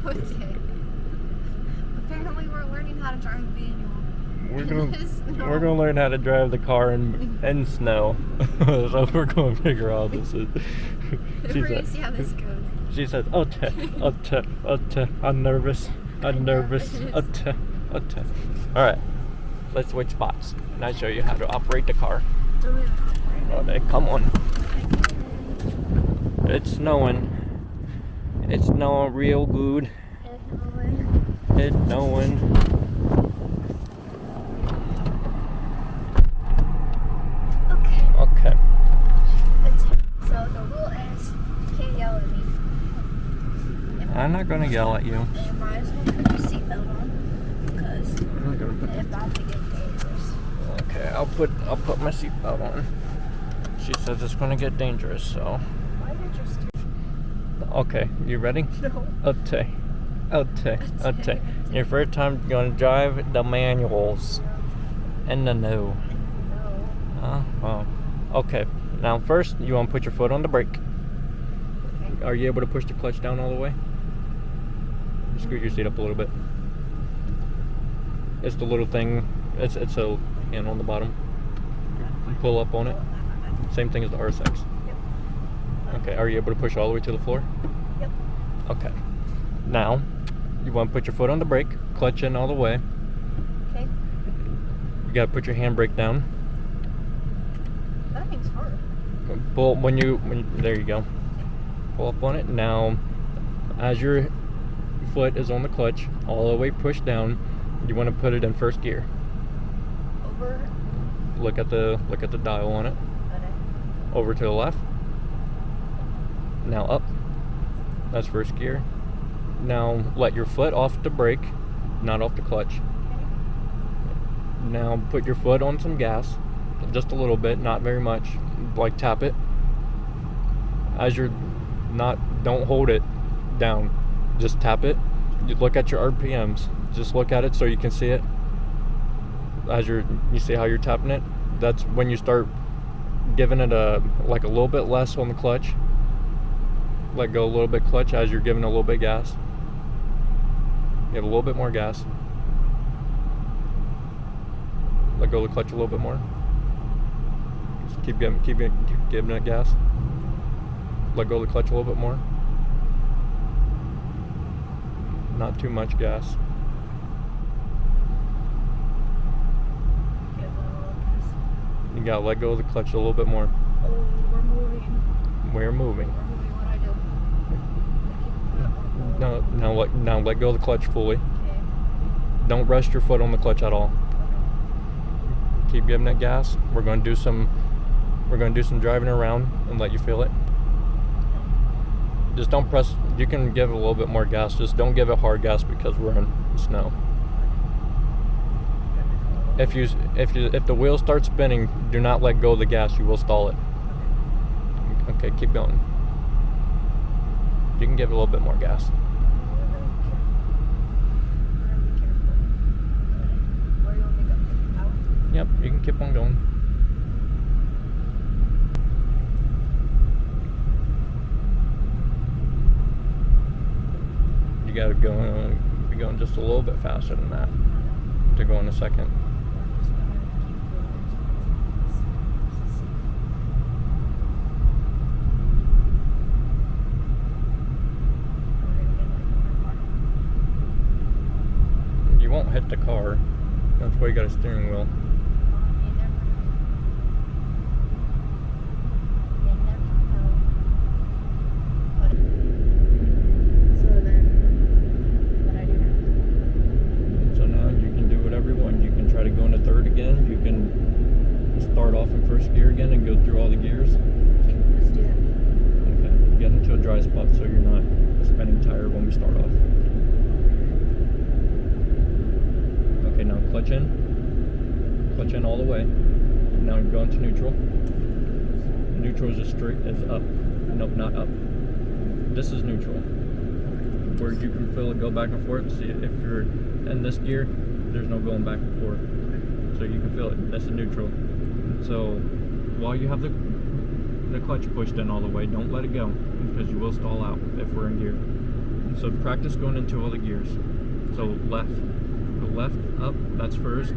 Okay. Apparently we're learning how to drive manual. We're gonna learn how to drive the car in snow. So we're gonna figure out this is. We're gonna see how this goes. She said, I'm nervous. I'm nervous. Alright, let's switch spots and I'll show you how to operate the car. Okay, come on. It's snowing. It's snowing real good. It's snowing. Okay. So the rule is, you can't yell at me. I'm not gonna yell at you. And you might as well put your seatbelt on, because it's about to get dangerous. Okay, I'll put my seatbelt on. She says it's gonna get dangerous, so. Why did you steer? Okay, you ready? No. Okay. Your first time you're gonna drive the manuals. And the no. No. Oh. Okay. Now first you wanna put your foot on the brake. Okay. Are you able to push the clutch down all the way? Scoot your seat up a little bit. It's the little thing. It's a handle on the bottom. You pull up on it. Same thing as the RSX. Yep. Okay. Are you able to push all the way to the floor? Yep. Okay. Now you want to put your foot on the brake, clutch in all the way. Okay. You got to put your handbrake down. That thing's hard. Pull there you go. Pull up on it. Now, as your foot is on the clutch, all the way pushed down, you want to put it in first gear. Over. Look at the dial on it. Okay. Over to the left. Now up. That's first gear. Now let your foot off the brake, not off the clutch. Okay. Now put your foot on some gas, just a little bit, not very much. Like tap it. As you're don't hold it down. Just tap it. You look at your RPMs. Just look at it so you can see it. As you see how you're tapping it. That's when you start giving it a little bit less on the clutch. Let go a little bit clutch as you're giving a little bit gas. Give a little bit more gas. Let go of the clutch a little bit more. Just keep giving it gas. Let go of the clutch a little bit more. Not too much gas. You gotta let go of the clutch a little bit more. Oh, we're moving. We're moving. We're moving. What I do? Now let go of the clutch fully. Okay. Don't rest your foot on the clutch at all. Keep giving it gas. We're gonna do some driving around and let you feel it. Just don't press. You can give it a little bit more gas. Just don't give it hard gas because we're in snow. If the wheel starts spinning, do not let go of the gas. You will stall it. Okay, keep going. You can give it a little bit more gas. Yep, you can keep on going. You gotta be going just a little bit faster than that to go in a second. You won't hit the car. That's why you got a steering wheel. So now you can do whatever you want. You can try to go into third again. You can start off in first gear again and go through all the gears. Okay, let's do that. Okay, get into a dry spot so you're not spinning tire when we start off. Okay, now clutch in all the way. Now go into neutral. Neutral is up. Nope, not up. This is neutral, where you can feel it go back and forth. See, if you're in this gear, there's no going back and forth, so you can feel it. That's a neutral. So while you have the clutch pushed in all the way, don't let it go because you will stall out if we're in gear. So practice going into all the gears. So left, go left, up, that's first.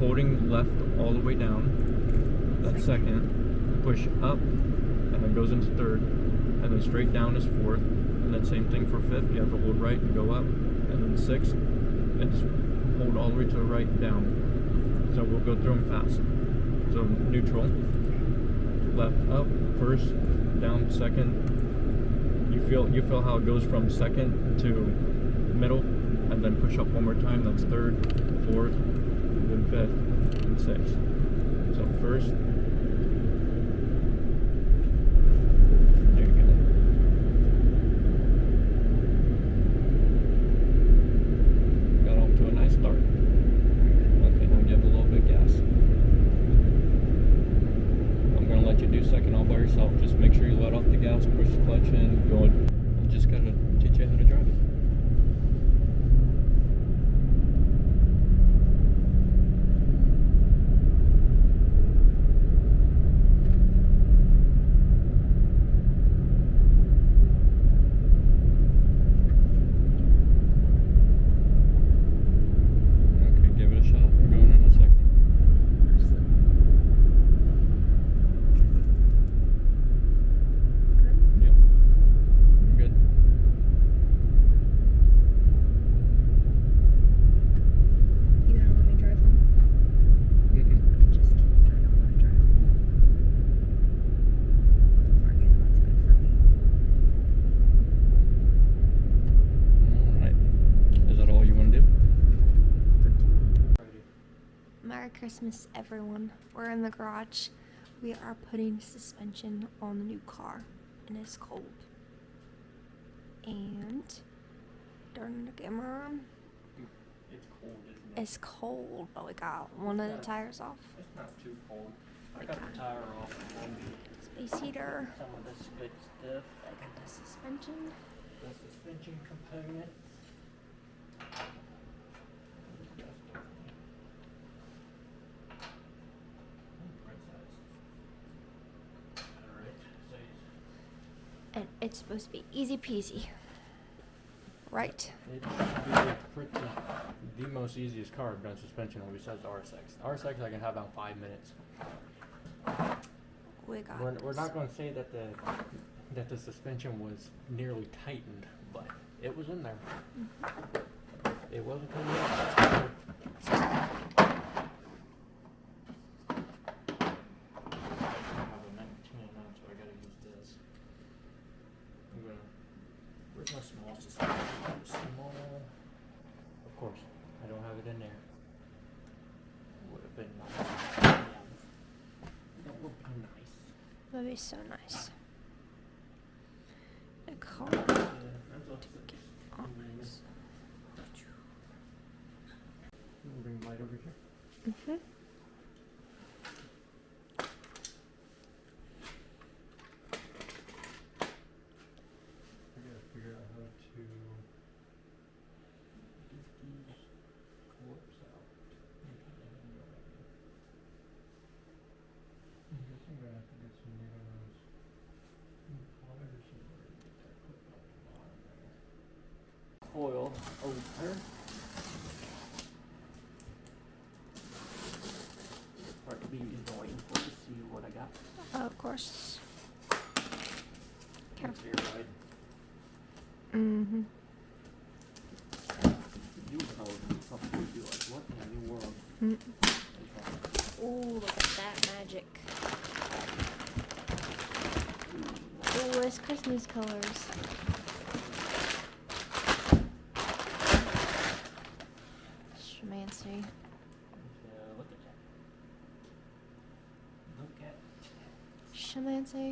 Holding left all the way down, that's second. Push up, and then goes into third. And then straight down is fourth. And then same thing for fifth, you have to hold right and go up. And then sixth, it's hold all the way to the right, down. So we'll go through them fast. So neutral, left, up, first, down, second. You feel how it goes from second to middle, and then push up one more time. That's third, fourth, then fifth, and sixth. So first, there you go. Got off to a nice start. Okay, now give a little bit of gas. I'm gonna let you do second all by yourself. Just make sure you let off the gas, push the clutch in, go. I'm just gotta teach you how to drive it. Okay, give it a shot. We're going in a second. Yep. You're good. You gonna let me drive home? Mm-mm. Just kidding, I don't want to drive home. Parking lot's good for me. Alright. Is that all you want to do? Merry Christmas, everyone. We're in the garage. We are putting suspension on the new car, and it's cold. And turning the camera on. It's cold, isn't it? It's cold, but we got one of the tires off. It's not too cold. I got the tire off. Space heater. Some of this good stuff. I got the suspension. The suspension component. And it's supposed to be easy peasy. Right. It's the most easiest car I've done suspension on besides the RSX. The RSX I can have on 5 minutes. We got We're this. not going to say that the suspension was nearly tightened, but it was in there. It wasn't coming out. I have a 19 on, so I gotta use this. Where's my small suspension? Small. Of course, I don't have it in there. Would have been nice. That would be nice. That'd be so nice. The car. Bring the light over here. Mm-hmm. I gotta figure out how to get these cords out. I guess I'm gonna have to get some new ones. Pliers and where to get that clip out the bottom there. Foil opener. Part B is going for to see what I got. Of course. Careful. Mm-hmm. You would probably be like, what in the new world? Ooh, look at that magic. Ooh, it's Christmas colors. Schmancy. Look at that. Look at Schmancy.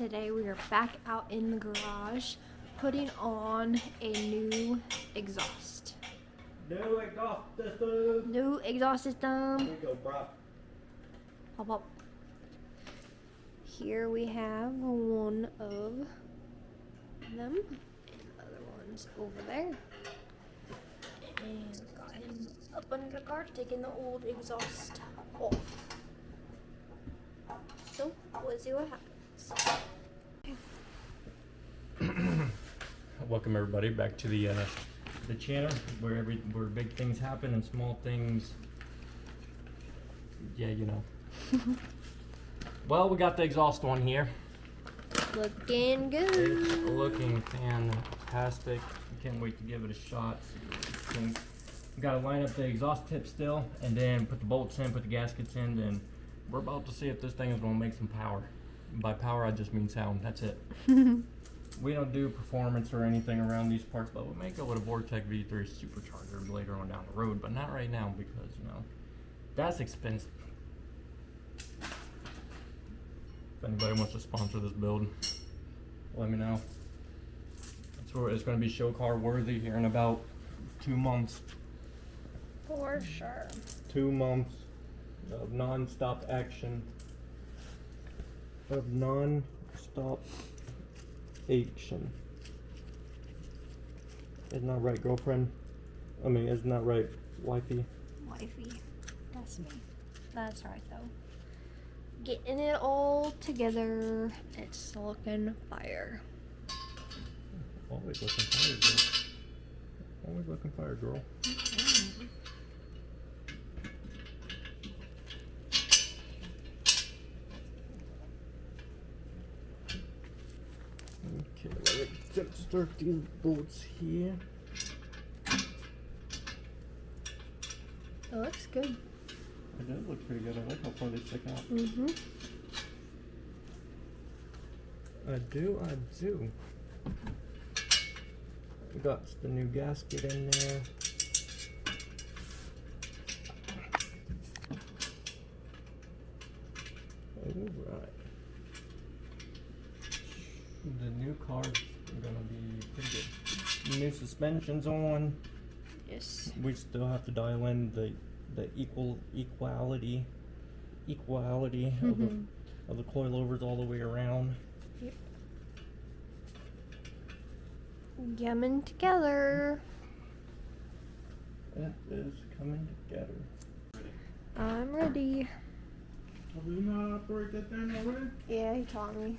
Today we are back out in the garage putting on a new exhaust. New exhaust system. New exhaust system. Here we go, bro. Pop up. Here we have one of them and the other one's over there. And got him up under the car, taking the old exhaust off. So we'll see what happens. Welcome everybody back to the channel where big things happen and small things. Yeah, you know. Well, we got the exhaust one here. Looking good. It's looking fantastic. Can't wait to give it a shot. We gotta line up the exhaust tip still, and then put the bolts in, put the gaskets in, then we're about to see if this thing is gonna make some power. By power, I just mean sound. That's it. We don't do performance or anything around these parts, but we may go with a Vortec V3 supercharger later on down the road, but not right now because, you know, that's expensive. If anybody wants to sponsor this build, let me know. It's going to be show car worthy here in about 2 months. For sure. 2 months of non-stop action. Isn't that right, girlfriend? I mean, isn't that right, wifey? Wifey. That's me. That's right, though. Getting it all together. It's looking fire. Always looking fire, girl. Always looking fire, girl. Okay, let's start these bolts here. It looks good. It does look pretty good. I like how far they stick out. Mm-hmm. I do. We got the new gasket in there. Alright. The new car's gonna be pretty good. New suspension's on. Yes. We still have to dial in the equality of the coilovers all the way around. Yep. Coming together. It is coming together. I'm ready. Have you not operate that thing already? Yeah, he taught me.